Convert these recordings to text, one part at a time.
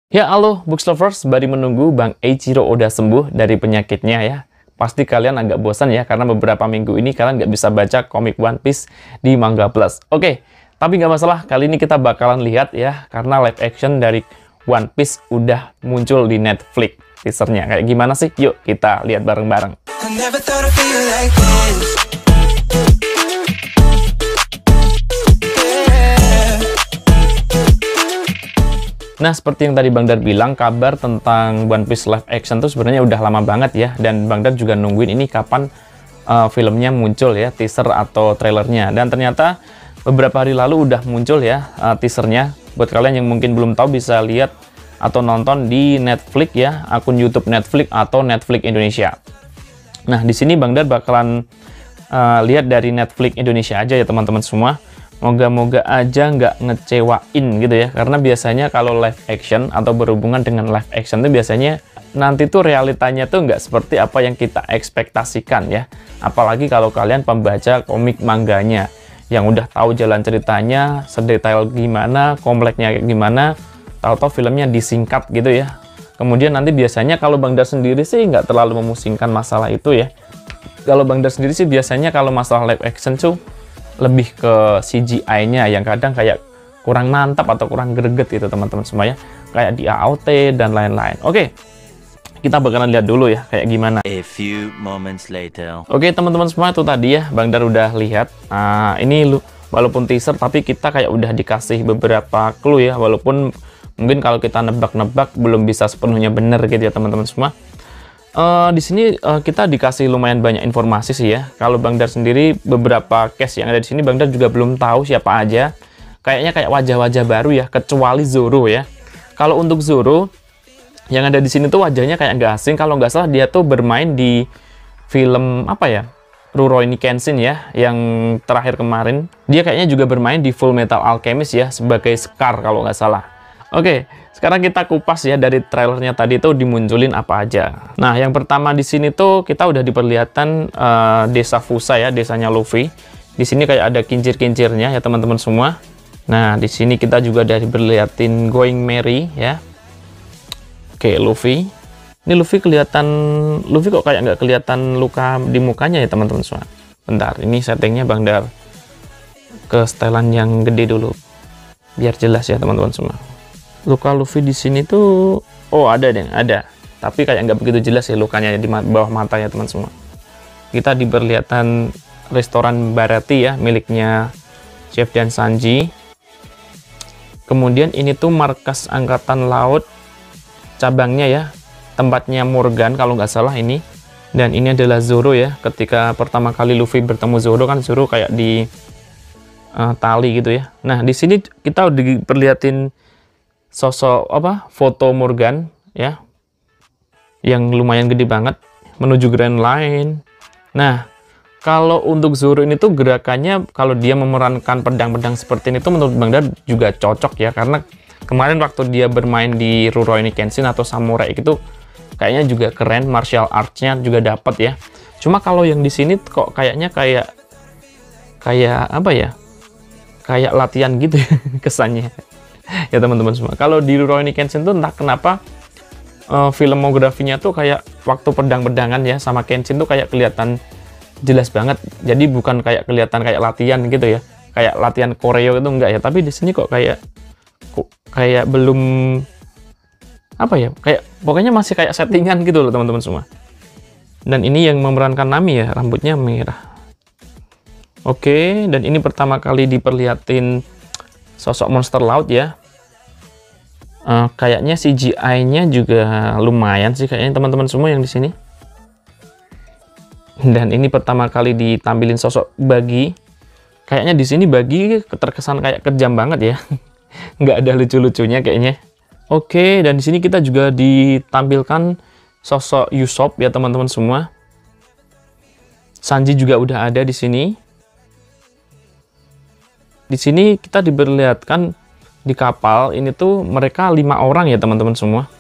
Ya, halo Books Lovers, sembari menunggu Bang Eiichiro Oda sembuh dari penyakitnya ya. Pasti kalian agak bosan ya, karena beberapa minggu ini kalian nggak bisa baca komik One Piece di Manga Plus. Oke, tapi nggak masalah, kali ini kita bakalan lihat ya, karena live action dari One Piece udah muncul di Netflix. Teasernya kayak gimana sih? Yuk kita lihat bareng-bareng. Nah, seperti yang tadi Bang Dar bilang, kabar tentang One Piece live action tuh sebenarnya udah lama banget ya. Dan Bang Dar juga nungguin ini kapan filmnya muncul ya, teaser atau trailernya. Dan ternyata beberapa hari lalu udah muncul ya teasernya. Buat kalian yang mungkin belum tahu bisa lihat atau nonton di Netflix ya, akun YouTube Netflix atau Netflix Indonesia. Nah, di sini Bang Dar bakalan lihat dari Netflix Indonesia aja ya teman-teman semua. Moga-moga aja nggak ngecewain gitu ya, karena biasanya kalau live action atau berhubungan dengan live action tuh biasanya nanti tuh realitanya tuh nggak seperti apa yang kita ekspektasikan ya. Apalagi kalau kalian pembaca komik mangganya yang udah tahu jalan ceritanya, sedetail gimana, kompleknya kayak gimana, tahu-tahu filmnya disingkat gitu ya. Kemudian nanti biasanya kalau Bang Dar sendiri sih nggak terlalu memusingkan masalah itu ya. Kalau Bang Dar sendiri sih biasanya kalau masalah live action tuh lebih ke CGI-nya yang kadang kayak kurang mantap atau kurang greget gitu teman-teman semuanya, kayak di AOT dan lain-lain. Oke, kita bakalan lihat dulu ya kayak gimana. A few moments later. Oke teman-teman semua, itu tadi ya Bang Dar udah lihat. Ini walaupun teaser tapi kita kayak udah dikasih beberapa clue ya, walaupun mungkin kalau kita nebak-nebak belum bisa sepenuhnya bener gitu ya teman-teman semua. Di sini kita dikasih lumayan banyak informasi sih ya. Kalau Bang Dar sendiri beberapa case yang ada di sini Bang Dar juga belum tahu siapa aja. Kayaknya kayak wajah-wajah baru ya, kecuali Zoro ya. Kalau untuk Zoro yang ada di sini tuh wajahnya kayak nggak asing. Kalau nggak salah dia tuh bermain di film apa ya? Rurouni Kenshin ya, yang terakhir kemarin. Dia kayaknya juga bermain di Full Metal Alchemist ya sebagai Scar kalau nggak salah. Oke, sekarang kita kupas ya dari trailernya tadi tuh dimunculin apa aja. Nah, yang pertama di sini tuh kita udah diperlihatkan desa Fusa ya, desanya Luffy. Di sini kayak ada kincir-kincirnya ya teman-teman semua. Nah, di sini kita juga udah diperlihatin Going Merry ya. Oke, Luffy. Ini Luffy kok kayak nggak kelihatan luka di mukanya ya teman-teman semua. Bentar, ini settingnya Bang Dar ke setelan yang gede dulu, biar jelas ya teman-teman semua. Luka Luffy di sini tuh, ada deh, ada. Tapi kayak nggak begitu jelas ya lukanya di bawah matanya teman semua. Kita diperlihatkan restoran Baratie ya, miliknya Chef dan Sanji. Kemudian ini tuh markas angkatan laut cabangnya ya, tempatnya Morgan kalau nggak salah ini. Dan ini adalah Zoro ya. Ketika pertama kali Luffy bertemu Zoro kan Zoro kayak di tali gitu ya. Nah di sini kita udah diperlihatin sosok foto Morgan ya, yang lumayan gede banget menuju Grand Line. Nah, kalau untuk Zoro ini tuh gerakannya kalau dia memerankan pedang-pedang seperti ini tuh menurut Bang Dar juga cocok ya, karena kemarin waktu dia bermain di Rurouni Kenshin atau Samurai itu kayaknya juga keren, martial arts-nya juga dapat ya. Cuma kalau yang di sini kok kayaknya kayak apa ya? Kayak latihan gitu ya kesannya. Ya teman-teman semua, kalau di Rurouni Kenshin tuh entah kenapa filmografinya tuh kayak waktu pedang-pedangan ya sama Kenshin tuh kayak kelihatan jelas banget. Jadi bukan kayak kelihatan kayak latihan gitu ya, kayak latihan koreo itu enggak ya. Tapi di sini kok kayak belum apa ya, kayak pokoknya masih kayak settingan gitu loh teman-teman semua. Dan ini yang memerankan Nami ya, rambutnya merah. Oke, dan ini pertama kali diperlihatin sosok monster laut ya. Kayaknya CGI-nya juga lumayan sih kayaknya teman-teman semua yang di sini. Dan ini pertama kali ditampilin sosok Buggy. Kayaknya di sini Buggy terkesan kayak kejam banget ya. Nggak ada lucu-lucunya kayaknya. Oke, dan di sini kita juga ditampilkan sosok Usopp ya teman-teman semua. Sanji juga udah ada di sini. Di sini kita diperlihatkan di kapal ini tuh mereka 5 orang ya teman-teman semua.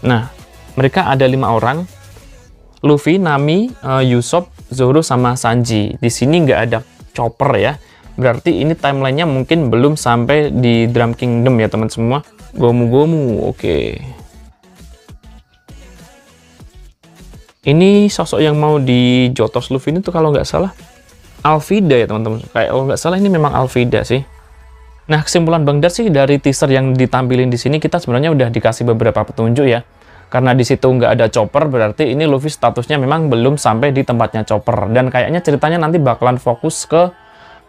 Nah, mereka ada 5 orang. Luffy, Nami, Usopp, Zoro sama Sanji. Di sini nggak ada Chopper ya. Berarti ini timelinenya mungkin belum sampai di Drum Kingdom ya teman semua. Gomu-Gomu, oke. Ini sosok yang mau di Jotos Luffy ini tuh kalau nggak salah Alvida ya teman-teman. Kayak kalau nggak salah ini memang Alvida sih. Nah, kesimpulan Bang Dar sih dari teaser yang ditampilin di sini, kita sebenarnya udah dikasih beberapa petunjuk ya. Karena di situ nggak ada Chopper, berarti ini Luffy statusnya memang belum sampai di tempatnya Chopper. Dan kayaknya ceritanya nanti bakalan fokus ke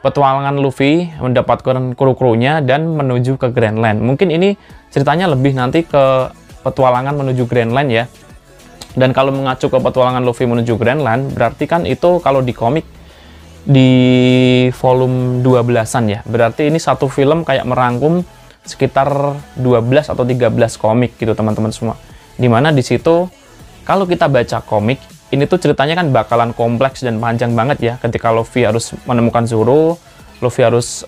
petualangan Luffy, mendapatkan kru-krunya, dan menuju ke Grand Line. Mungkin ini ceritanya lebih nanti ke petualangan menuju Grand Line ya. Dan kalau mengacu ke petualangan Luffy menuju Grand Line, berarti kan itu kalau di komik, di volume 12-an ya. Berarti ini satu film kayak merangkum sekitar 12 atau 13 komik gitu teman-teman semua. Dimana di situ, kalau kita baca komik, ini tuh ceritanya kan bakalan kompleks dan panjang banget ya. Ketika Luffy harus menemukan Zoro, Luffy harus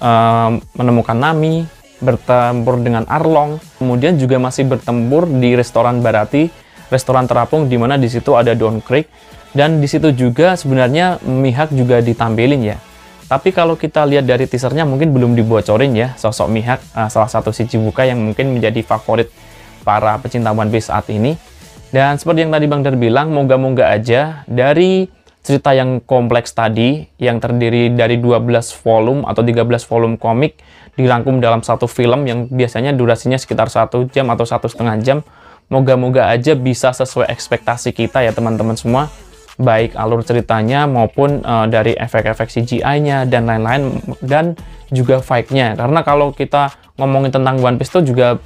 menemukan Nami, bertempur dengan Arlong, kemudian juga masih bertempur di restoran Barati, restoran terapung, di mana di situ ada Don Krieg, dan di situ juga sebenarnya Mihawk juga ditampilin ya. Tapi kalau kita lihat dari teasernya mungkin belum dibocorin ya sosok Mihawk, salah satu Shichibukai yang mungkin menjadi favorit para pecinta One Piece saat ini. Dan seperti yang tadi Bang Dar bilang, moga-moga aja dari cerita yang kompleks tadi, yang terdiri dari 12 volume atau 13 volume komik, dirangkum dalam satu film yang biasanya durasinya sekitar 1 jam atau 1,5 jam. Moga-moga aja bisa sesuai ekspektasi kita ya teman-teman semua. Baik alur ceritanya maupun dari efek-efek CGI-nya dan lain-lain, dan juga fight-nya. Karena kalau kita ngomongin tentang One Piece itu juga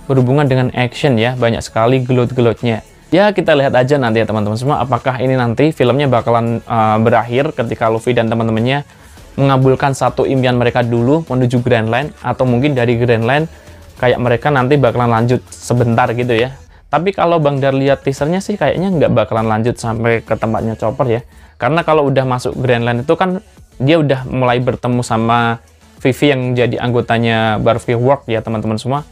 berhubungan dengan action ya, banyak sekali gelut-gelutnya. Ya kita lihat aja nanti ya teman-teman semua, apakah ini nanti filmnya bakalan berakhir ketika Luffy dan teman-temannya mengabulkan satu impian mereka dulu menuju Grand Line, atau mungkin dari Grand Line kayak mereka nanti bakalan lanjut sebentar gitu ya. Tapi kalau Bang Dar lihat teasernya sih kayaknya nggak bakalan lanjut sampai ke tempatnya Chopper ya. Karena kalau udah masuk Grand Line itu kan dia udah mulai bertemu sama Vivi yang jadi anggotanya Barfy Work ya teman-teman semua.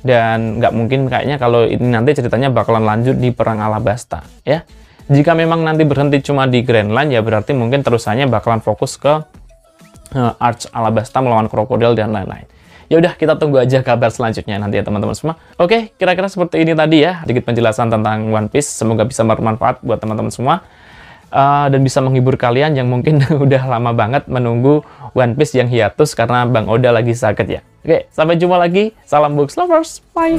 Dan nggak mungkin kayaknya kalau ini nanti ceritanya bakalan lanjut di Perang Alabasta ya. Jika memang nanti berhenti cuma di Grand Line ya berarti mungkin terusannya bakalan fokus ke Arch Alabasta melawan Krokodil dan lain-lain. Ya udah, kita tunggu aja kabar selanjutnya nanti ya teman-teman semua. Oke, kira-kira seperti ini tadi ya sedikit penjelasan tentang One Piece. Semoga bisa bermanfaat buat teman-teman semua dan bisa menghibur kalian yang mungkin udah lama banget menunggu One Piece yang hiatus karena Bang Oda lagi sakit ya. Oke, sampai jumpa lagi. Salam Books Lovers. Bye.